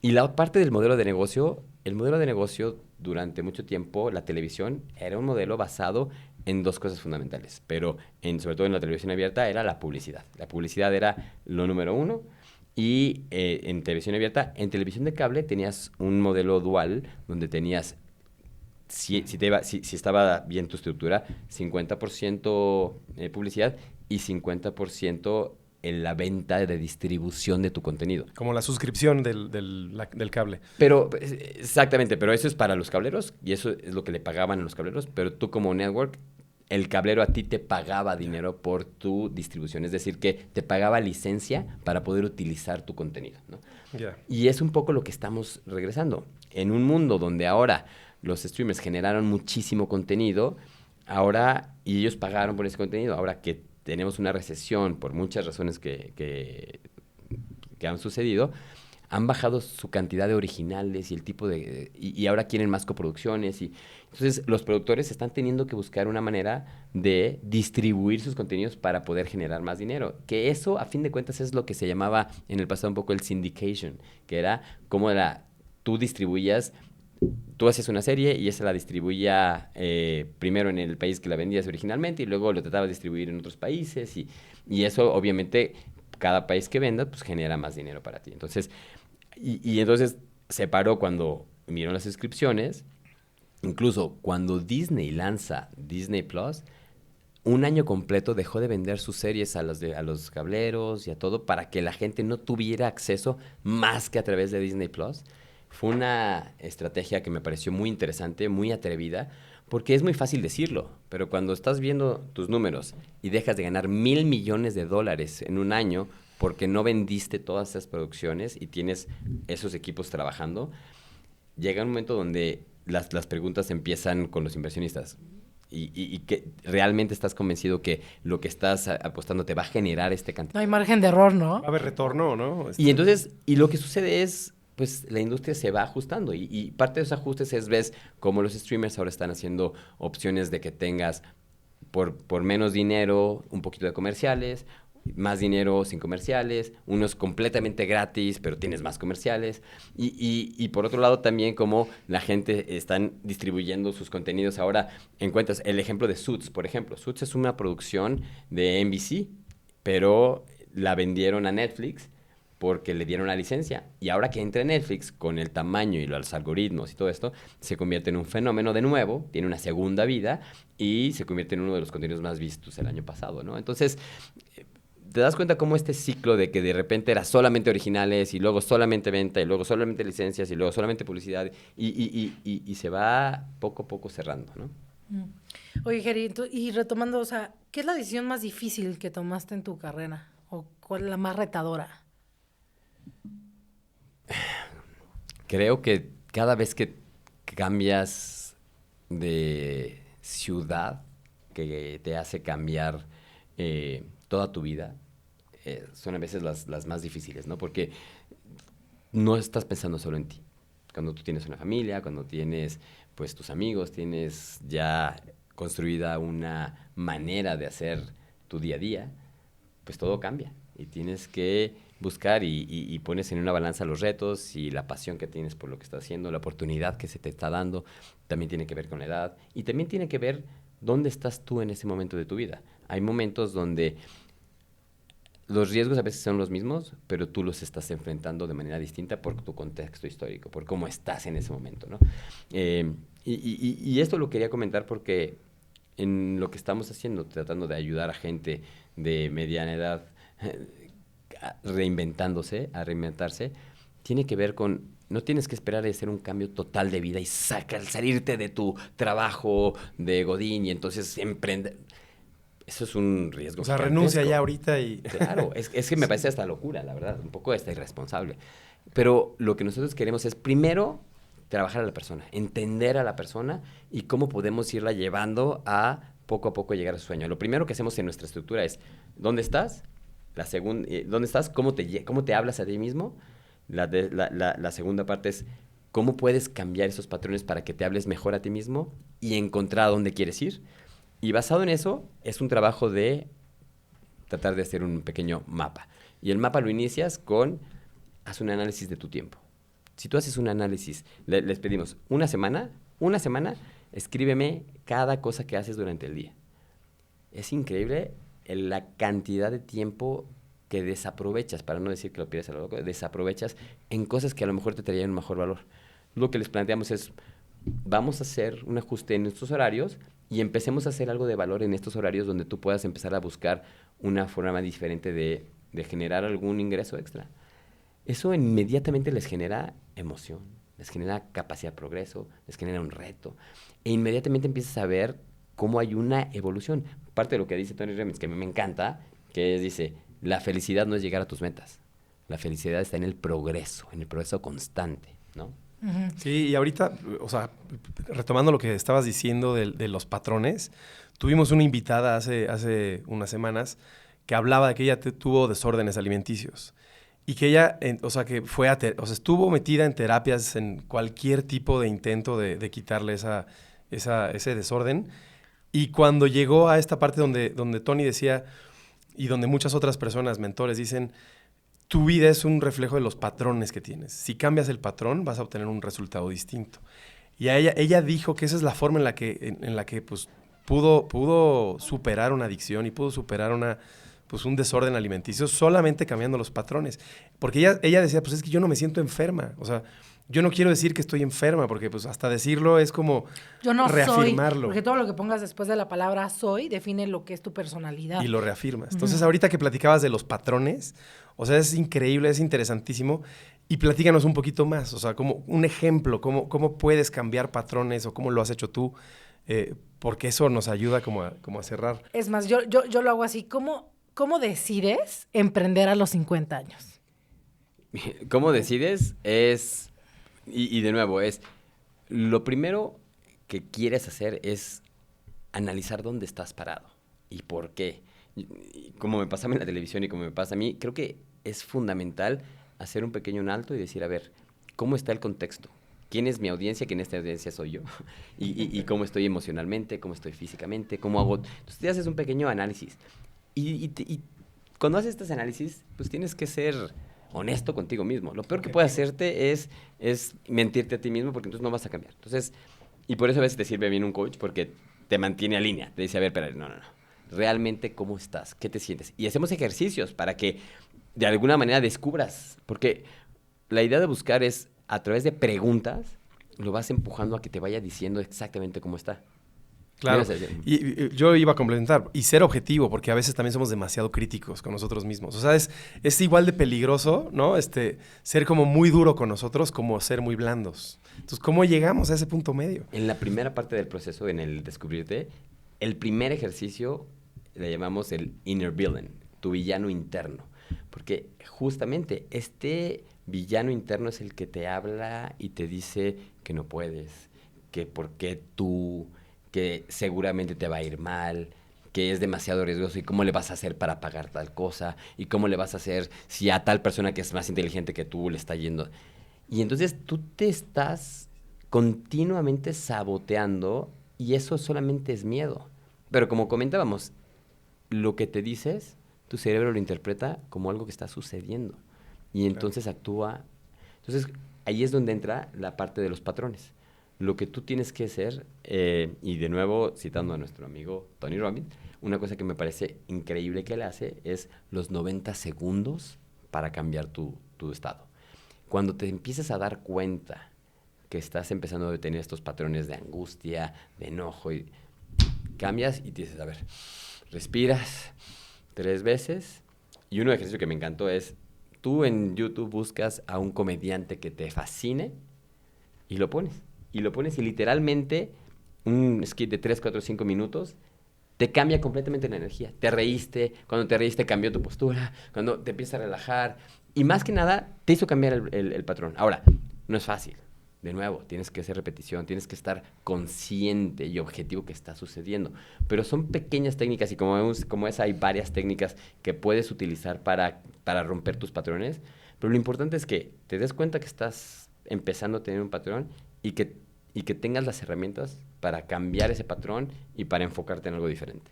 Y la parte del modelo de negocio, el modelo de negocio durante mucho tiempo, la televisión era un modelo basado en dos cosas fundamentales, pero sobre todo en la televisión abierta era la publicidad. La publicidad era lo número uno y en televisión abierta, en televisión de cable tenías un modelo dual donde tenías si estaba bien tu estructura, 50% publicidad y 50% en la venta de distribución de tu contenido. Como la suscripción del cable. Pero, exactamente, pero eso es para los cableros y eso es lo que le pagaban a los cableros, pero tú como network, el cablero a ti te pagaba dinero por tu distribución, es decir, que te pagaba licencia para poder utilizar tu contenido, ¿no? Ya. Y es un poco lo que estamos regresando. En un mundo donde ahora los streamers generaron muchísimo contenido, ahora, y ellos pagaron por ese contenido, ahora que tenemos una recesión por muchas razones que han sucedido, han bajado su cantidad de originales y el tipo de... Y ahora quieren más coproducciones. Entonces, los productores están teniendo que buscar una manera de distribuir sus contenidos para poder generar más dinero. Que eso, a fin de cuentas, es lo que se llamaba en el pasado un poco el syndication, que era como tú distribuías... Tú hacías una serie y esa la distribuía primero en el país que la vendías originalmente y luego lo trataba de distribuir en otros países y eso obviamente cada país que venda pues genera más dinero para ti. Entonces, y entonces se paró cuando vieron las suscripciones. Incluso cuando Disney lanza Disney Plus, un año completo dejó de vender sus series a los cableros y a todo para que la gente no tuviera acceso más que a través de Disney Plus. Fue una estrategia que me pareció muy interesante, muy atrevida, porque es muy fácil decirlo, pero cuando estás viendo tus números y dejas de ganar $1,000 millones en un año porque no vendiste todas esas producciones y tienes esos equipos trabajando, llega un momento donde las preguntas empiezan con los inversionistas. Y que realmente estás convencido que lo que estás apostando te va a generar este cantidad. No hay margen de error, ¿Va ¿no? a haber retorno o no? Y entonces, y lo que sucede es, pues la industria se va ajustando y parte de esos ajustes es, ves, cómo los streamers ahora están haciendo opciones de que tengas por menos dinero un poquito de comerciales, más dinero sin comerciales, unos completamente gratis, pero tienes más comerciales. Y por otro lado también como la gente están distribuyendo sus contenidos. Ahora encuentras el ejemplo de Suits, por ejemplo. Suits es una producción de NBC, pero la vendieron a Netflix porque le dieron la licencia. Y ahora que entra Netflix, con el tamaño y los algoritmos y todo esto, se convierte en un fenómeno de nuevo, tiene una segunda vida y se convierte en uno de los contenidos más vistos el año pasado, ¿no? Entonces, te das cuenta cómo este ciclo de que de repente era solamente originales y luego solamente venta y luego solamente licencias y luego solamente publicidad y se va poco a poco cerrando, ¿no? Mm. Oye, Geri, y retomando, o sea, ¿qué es la decisión más difícil que tomaste en tu carrera? ¿O cuál es la más retadora? Creo que cada vez que cambias de ciudad, que te hace cambiar toda tu vida, son a veces las más difíciles, ¿no? Porque no estás pensando solo en ti. Cuando tú tienes una familia, cuando tienes pues tus amigos, tienes ya construida una manera de hacer tu día a día, pues todo cambia y tienes que buscar y pones en una balanza los retos y la pasión que tienes por lo que estás haciendo, la oportunidad que se te está dando, también tiene que ver con la edad y también tiene que ver dónde estás tú en ese momento de tu vida. Hay momentos donde los riesgos a veces son los mismos, pero tú los estás enfrentando de manera distinta por tu contexto histórico, por cómo estás en ese momento, ¿no? Y esto lo quería comentar porque en lo que estamos haciendo, tratando de ayudar a gente de mediana edad a reinventarse, tiene que ver con, no tienes que esperar a hacer un cambio total de vida y salirte de tu trabajo de Godín y entonces emprender. Eso es un riesgo O sea, gigantesco. renuncia ya ahorita y... Claro, es que me parece hasta locura, la verdad, un poco hasta irresponsable. Pero lo que nosotros queremos es primero trabajar a la persona, entender a la persona y cómo podemos irla llevando a poco llegar a su sueño. Lo primero que hacemos en nuestra estructura es, ¿dónde estás? ¿Dónde estás? ¿Cómo te hablas a ti mismo? La segunda parte es, ¿cómo puedes cambiar esos patrones para que te hables mejor a ti mismo y encontrar a dónde quieres ir? Y basado en eso, es un trabajo de tratar de hacer un pequeño mapa. Y el mapa lo inicias con, haz un análisis de tu tiempo. Si tú haces un análisis, les pedimos una semana, escríbeme cada cosa que haces durante el día. Es increíble la cantidad de tiempo que desaprovechas, para no decir que lo pierdes a lo loco, desaprovechas en cosas que a lo mejor te traían un mejor valor. Lo que les planteamos es, vamos a hacer un ajuste en estos horarios y empecemos a hacer algo de valor en estos horarios donde tú puedas empezar a buscar una forma diferente de generar algún ingreso extra. Eso inmediatamente les genera emoción, les genera capacidad de progreso, les genera un reto. E inmediatamente empiezas a ver cómo hay una evolución. Parte de lo que dice Tony Robbins, que a mí me encanta, que es, dice, la felicidad no es llegar a tus metas. La felicidad está en el progreso constante, ¿no? Uh-huh. Sí, y ahorita, o sea, retomando lo que estabas diciendo de los patrones, tuvimos una invitada hace unas semanas que hablaba de que ella tuvo desórdenes alimenticios y que ella, o sea, que fue estuvo metida en terapias, en cualquier tipo de intento de quitarle ese desorden. Y cuando llegó a esta parte donde Tony decía, y donde muchas otras personas, mentores, dicen, tu vida es un reflejo de los patrones que tienes. Si cambias el patrón, vas a obtener un resultado distinto. Y ella dijo que esa es la forma en la que pues, pudo superar una adicción y pudo superar un desorden alimenticio solamente cambiando los patrones. Porque ella decía, pues es que yo no me siento enferma. O sea, yo no quiero decir que estoy enferma, porque pues hasta decirlo es como yo no reafirmarlo. Soy, porque todo lo que pongas después de la palabra soy define lo que es tu personalidad. Y lo reafirmas. Entonces, ahorita que platicabas de los patrones, o sea, es increíble, es interesantísimo. Y platícanos un poquito más, o sea, como un ejemplo, cómo puedes cambiar patrones o cómo lo has hecho tú, porque eso nos ayuda como a cerrar. Es más, yo lo hago así, ¿cómo decides emprender a los 50 años? ¿Cómo decides? Y de nuevo, lo primero que quieres hacer es analizar dónde estás parado y por qué. Y como me pasa en la televisión y como me pasa a mí, creo que es fundamental hacer un pequeño alto y decir, a ver, ¿cómo está el contexto? ¿Quién es mi audiencia? ¿Quién es esta audiencia soy yo? y cómo estoy emocionalmente, cómo estoy físicamente, cómo hago... Entonces, te haces un pequeño análisis. Y cuando haces estos análisis, pues tienes que ser honesto contigo mismo. Lo peor que puede hacerte es mentirte a ti mismo, porque entonces no vas a cambiar. Entonces, y por eso a veces te sirve bien un coach, porque te mantiene a línea. Te dice, a ver, espera, no. Realmente, ¿cómo estás? ¿Qué te sientes? Y hacemos ejercicios para que de alguna manera descubras. Porque la idea de buscar es, a través de preguntas, lo vas empujando a que te vaya diciendo exactamente cómo está. Claro, y yo iba a complementar, y ser objetivo, porque a veces también somos demasiado críticos con nosotros mismos. O sea, es igual de peligroso, ¿no? Ser como muy duro con nosotros como ser muy blandos. Entonces, ¿cómo llegamos a ese punto medio? En la primera parte del proceso, en el descubrirte, el primer ejercicio le llamamos el inner villain, tu villano interno. Porque justamente este villano interno es el que te habla y te dice que no puedes, que por qué tú... que seguramente te va a ir mal, que es demasiado riesgoso y cómo le vas a hacer para pagar tal cosa y cómo le vas a hacer si a tal persona que es más inteligente que tú le está yendo. Y entonces tú te estás continuamente saboteando y eso solamente es miedo. Pero como comentábamos, lo que te dices, tu cerebro lo interpreta como algo que está sucediendo y entonces actúa. Entonces ahí es donde entra la parte de los patrones. Lo que tú tienes que hacer, y de nuevo citando a nuestro amigo Tony Robbins, una cosa que me parece increíble que él hace es los 90 segundos para cambiar tu estado. Cuando te empiezas a dar cuenta que estás empezando a tener estos patrones de angustia, de enojo, y cambias y dices, a ver, respiras 3 veces. Y un ejercicio que me encantó es, tú en YouTube buscas a un comediante que te fascine y lo pones. Y literalmente un skit de 3, 4, 5 minutos te cambia completamente la energía. Te reíste, cuando te reíste cambió tu postura, cuando te empiezas a relajar. Y más que nada, te hizo cambiar el patrón. Ahora, no es fácil. De nuevo, tienes que hacer repetición, tienes que estar consciente y objetivo que está sucediendo. Pero son pequeñas técnicas y como esa hay varias técnicas que puedes utilizar para romper tus patrones. Pero lo importante es que te des cuenta que estás empezando a tener un patrón y que tengas las herramientas para cambiar ese patrón y para enfocarte en algo diferente.